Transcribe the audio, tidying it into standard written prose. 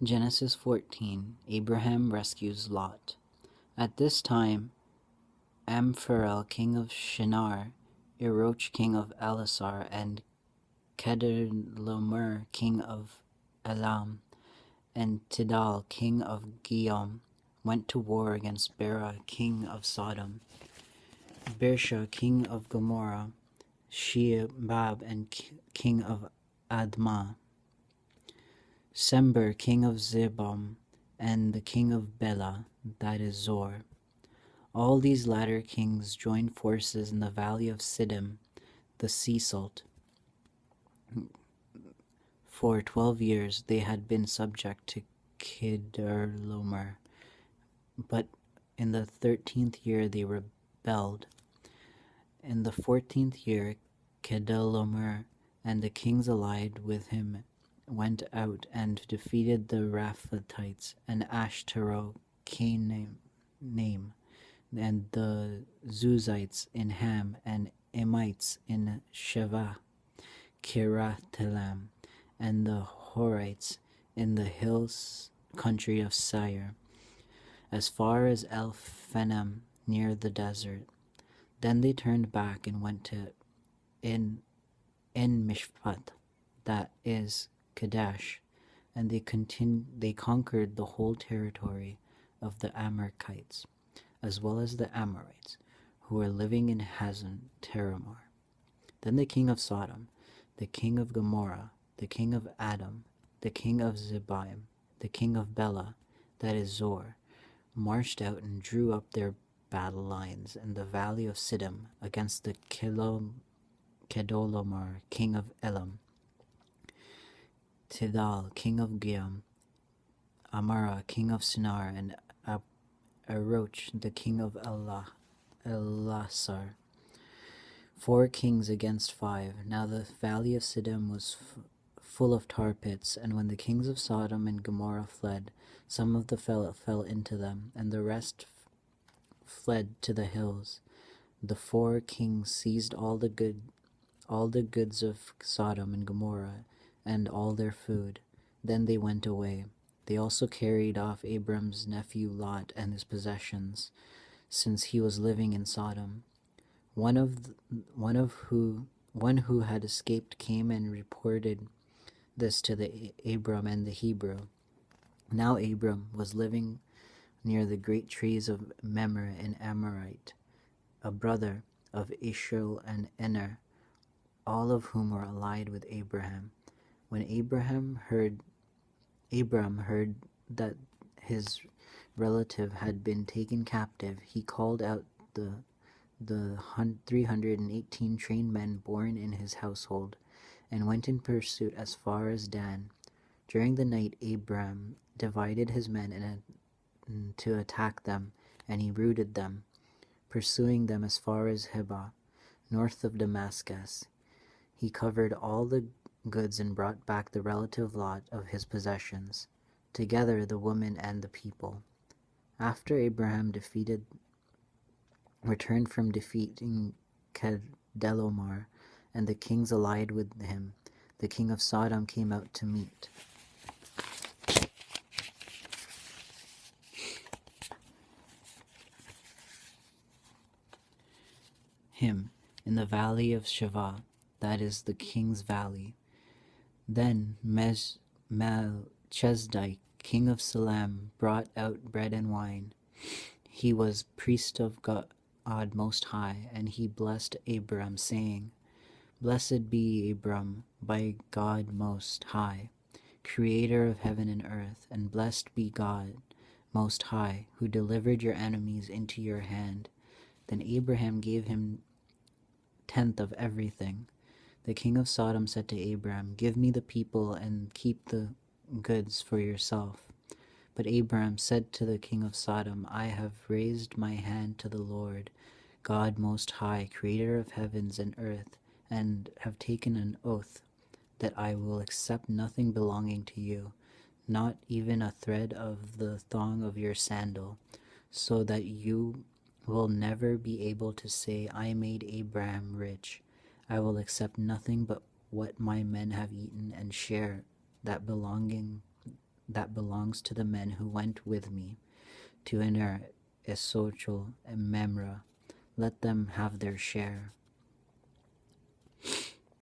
Genesis 14. Abraham rescues Lot. At this time, Amphirel king of Shinar, Eroch king of Elasar, and Kedorlaomer king of Elam, and Tidal king of Gihom went to war against Bera king of Sodom, Birsha king of Gomorrah, Shebab and king of Admah, Sember king of Zebam, and the king of Bela, that is Zor. All these latter kings joined forces in the valley of Siddim, the sea salt. For 12 years they had been subject to Kedorlaomer, but in the 13th year they rebelled. In the 14th year, Kedorlaomer and the kings allied with him went out and defeated the Rephaites and Ashtaroth-Canaim, and the Zuzites in Ham, and Emites in Sheva, Kiriathaim, and the Horites in the hills country of Seir, as far as El-Phanim near the desert. Then they turned back and went to En-Mishpat, that is Kadesh, and they conquered the whole territory of the Amalekites, as well as the Amorites, who were living in Hazan Tamar. Then the king of Sodom, the king of Gomorrah, the king of Adam, the king of Zeboim, the king of Bela, that is Zor, marched out and drew up their battle lines in the valley of Siddim against the Kedorlaomer king of Elam, Tidal king of Gihom, Amara king of Shinar, and Eroch the king of Elasar. 4 kings against 5. Now the valley of Siddim was full of tar pits, and when the kings of Sodom and Gomorrah fled, some of the fell into them, and the rest fled to the hills. The 4 kings seized all the goods of Sodom and Gomorrah, and all their food. Then they went away. They also carried off Abram's nephew Lot and his possessions, since he was living in Sodom. One who had escaped came and reported this to Abram and the Hebrew. Now Abram was living near the great trees of Mamre in Amorite, a brother of Eshcol and Ener, all of whom were allied with Abraham. When Abram heard that his relative had been taken captive, he called out the 318 trained men born in his household, and went in pursuit as far as Dan. During the night Abram divided his men to attack them, and he routed them, pursuing them as far as Hebah, north of Damascus. He covered all the goods and brought back the relative lot of his possessions, together the women and the people. After Abraham returned from defeating Kedorlaomer and the kings allied with him, the king of Sodom came out to meet him in the valley of Sheva, that is the king's valley. Then Melchizedek, king of Salem, brought out bread and wine. He was priest of God Most High, and he blessed Abram, saying, Blessed be Abram by God Most High, creator of heaven and earth, and blessed be God Most High, who delivered your enemies into your hand. Then Abraham gave him 10th of everything. The king of Sodom said to Abram, Give me the people and keep the goods for yourself. But Abram said to the king of Sodom, I have raised my hand to the Lord, God Most High, creator of heavens and earth, and have taken an oath that I will accept nothing belonging to you, not even a thread of the thong of your sandal, so that you will never be able to say, I made Abraham rich. I will accept nothing but what my men have eaten, and share that belonging that belongs to the men who went with me to enter Esochel and Memra. Let them have their share.